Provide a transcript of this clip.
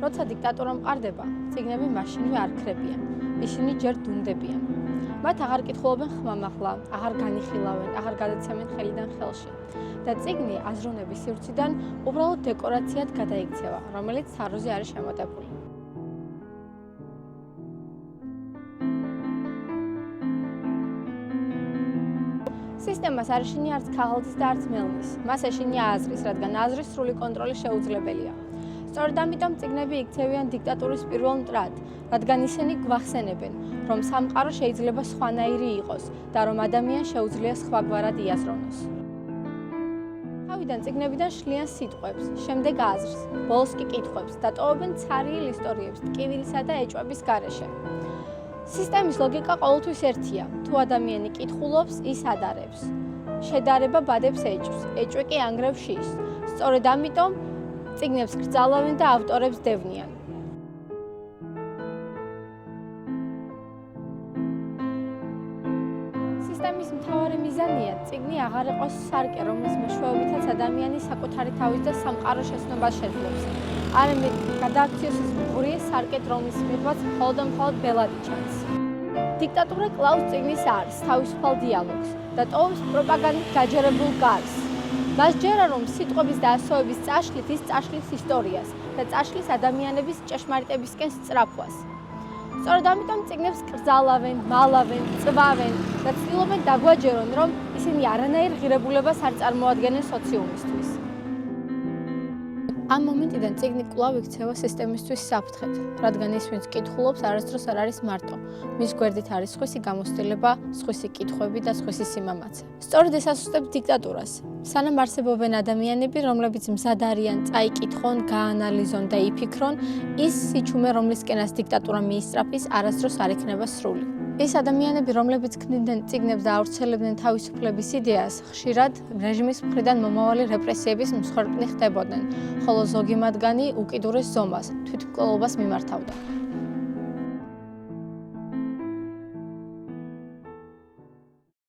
როცა დიქტატურა მყარდება, წიგნები მაშინვე არ ქრებიან, ისინი ჯერ დუმდებიან. მათ აღარ კითხულობენ ხმამაღლა, აღარ განიხილავენ, აღარ გადაცემენ ხელიდან ხელში. და წიგნი აზროვნების სივრციდან უბრალოდ დეკორაციად გადაიქცევა, რომელიც თაროზე არის შემოტებული. სისტემას არ ეშინია არც ქაღალდის და არც მელნის. მას ეშინია აზრის, რადგან აზრის სრული კონტროლი შეუძლებელია. სწორედ ამიტომ წიგნები იქცევიან დიქტატურის პირველ მტრად, რადგან ისინი გვახსენებენ, რომ სამყარო შეიძლება სხვანაირი იყოს და რომ ადამიანს შეუძლია სხვაგვარად იაზროვნოს. თავიდან წიგნებიდან შლიან სიტყვებს, შემდეგ აზრს, ბოლოს კი კითხვებს და ტოვებენ ცარიელ ისტორიებს ტკივილისა და ეჭვების გარეშე. სისტემის ლოგიკა ყოველთვის ერთია. თუ ადამიანი კითხულობს, ის ადარებს. შედარება ბადებს ეჭვს, ეჭვი კი ანგრევს შიშს. სწორედ ამიტომ წიგნებს კრძალავენ და ავტორებს დევნიან. სისტემის მთავარი მიზანია წიგნი აღარ იყოს სარკე, რომლის მეშვეობითაც ადამიანი საკუთარი თავის და სამყაროს შეცნობას შეძლებს. არამედ გადააქციოს ის მყვრიე სარკეთ, რომლის მიღბაც მხოლოდ და მხოლოდ ბელადი ჩანს. დიქტატურა კლავს წიგნის არს, თავისუფალ დიალოგს და ტოვებს პროპაგანდით გაჯერებულ გარს. მას ჯერა, რომ სიტყვების და ასოების წაშლით ის წაშლის ისტორიას და წაშლის ადამიანების ჭეშმარიტებისკენ სწრაფვას. სწორედ ამიტომ წიგნებს კრძალავენ, მალავენ, წვავენ და ცდილობენ დაგვაჯერონ, რომ ისინი არანაირ ღირებულებას არ წარმოადგენენ სოციუმისთვის. ამ მომენტიდან წიგნი კვლავ იქცევა სისტემისთვის საფრთხედ, რადგან ის ვინც კითხულობს არასდროს არ არის მარტო. მის გვერდით არის სხვისი გამოცდილება, სხვისი კითხვები და სხვისი სიმამაცე. სწორედ ეს ასუსტებს დიქტატურას. სანამ არსებობენ ადამიანები, რომლებიც მზად არიან წაიკითხონ, გაანალიზონ და იფიქრონ, ის სიჩუმე, რომლისკენაც დიქტატურა მიისწრაფის, არასდროს არ იქნება სრული. ეს ადამიანები, რომლებიც ქმნიდნენ წიგნებს და ავრცელებდნენ თავისუფლების იდეას, ხშირად რეჟიმის მხრიდან მომავალი რეპრესიების მსხვერპლი ხდებოდნენ, ხოლო ზოგი მათგანი უკიდურეს ზომას, თვითმკვლელობას მიმართავდა.